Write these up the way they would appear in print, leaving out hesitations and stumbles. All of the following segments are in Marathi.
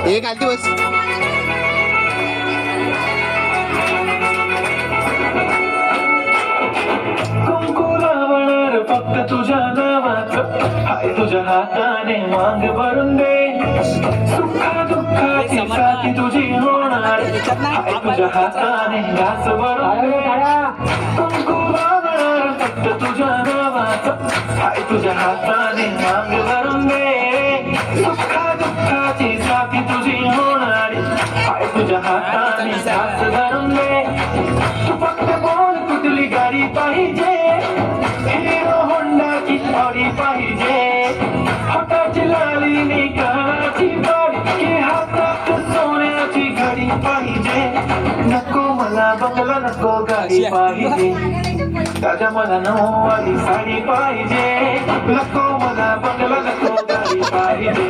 एक आलती बस. कुंकू लावणार फक्त तुझ्या नावाचं, हाय तुझ्या हाताने मांग भरून दे. सुखा दुःखाची साथी तुझी होणार, हाय तुझ्या हाताने घास भरून दे. कुंकू लावणार फक्त तुझ्या नावाचं, हाय तुझ्या हाताने मांग भरून दे. सुखा दुःखाची साथी तुझी होणार, हाय तुझ्या हाताने घास भरून दे. तू फक्त बोल कुठली गाडी पाहिजे, हिरो होंडा की ऑडी पाहिजे, हाताची लाली नी कानाची बाडी, की हातात सोन्याची घडी पाहिजे. नको मला बंगला, नको गाडी पाहिजे, ताज्या मला नऊवारी साडी पाहिजे. नको मला बंगला, नको गाडी पाहिजे,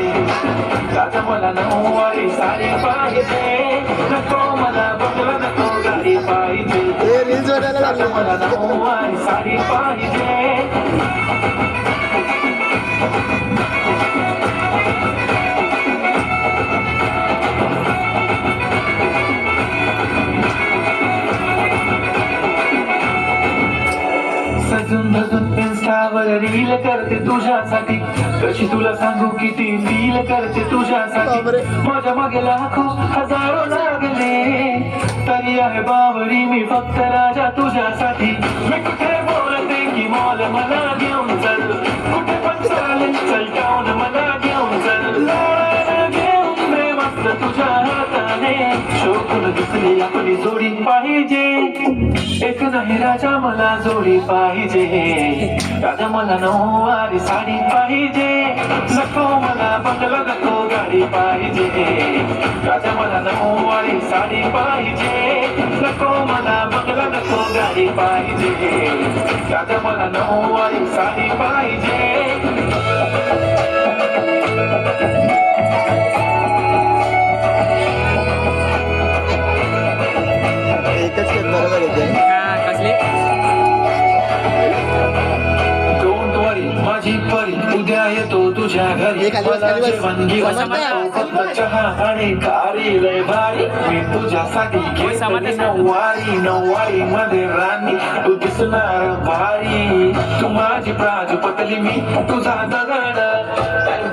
ताज्या मला नऊवारी साडी पाहिजे. नको मला बंगला, नको गाडी पाहिजे, ताज्या मला नऊवारी साडी पाहिजे. सजून धजून इन्स्टावर रील करते तुझ्यासाठी, कशी तुला सांगू किती फील करते तुझ्यासाठी. माझ्या मागे लाखो हजारो लागले, तरी आहे बावरी मी फक्त राजा तुझ्यासाठी. मी कुठे बोलते की मॉल मला घेऊन चल, कुठे पण चालेल चल टाऊन मला घेऊन चल. लाडाला घेऊन दे मस्त तुझ्या हाताने, शोकून दुसरी आपली जोडी पाहिजे. एक नाही राजा मला जोडी पाहिजे, राजा मला नऊवारी साडी पाहिजे. नको मला बंगला, नको गाडी पाहिजे, राजा मला नऊवारी साडी पाहिजे. नको मला बंगला, नको गाडी पाहिजे, राजा मला नऊवारी साडी पाहिजे. एकच खेळ बरोबर येते. डोंट वरी माझी परी, उद्या येतो तुझ्या घरी. मला जेवण घेऊन फक्त चहा आणि कारी लय भारी. मी तुझ्यासाठी घेतली नऊवारी, नऊवारी मध्ये राणी तू दिसणार भारी. तू माझी प्राजपतली, मी तुझा दगड,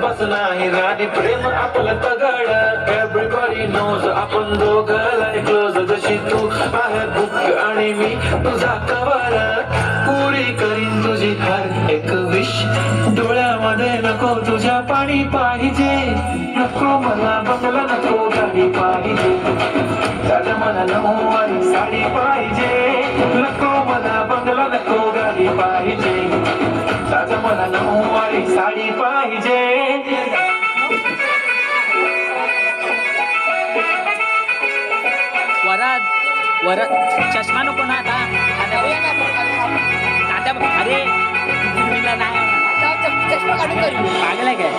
बस नाही राणी प्रेम आपलं तगड. एव्हरीबडी नोज आपण दोघं लय क्लोज, जशी तू आहे बुक आणि मी तुझा कवर. पुरी करीन तुझी हर एक विश, डोळ्यामध्ये नको तुझ्या पाणी पाहिजे. नको मला बंगला, नको गाडी पाहिजे, राजा मला नऊवारी साडी पाहिजे. नको मला बंगला, नको गाडी पाहिजे, राजा मला नऊवारी साडी पाहिजे. वरद चष्मा नको ना आता. अरे चष्मा काढून पागल आहे काय?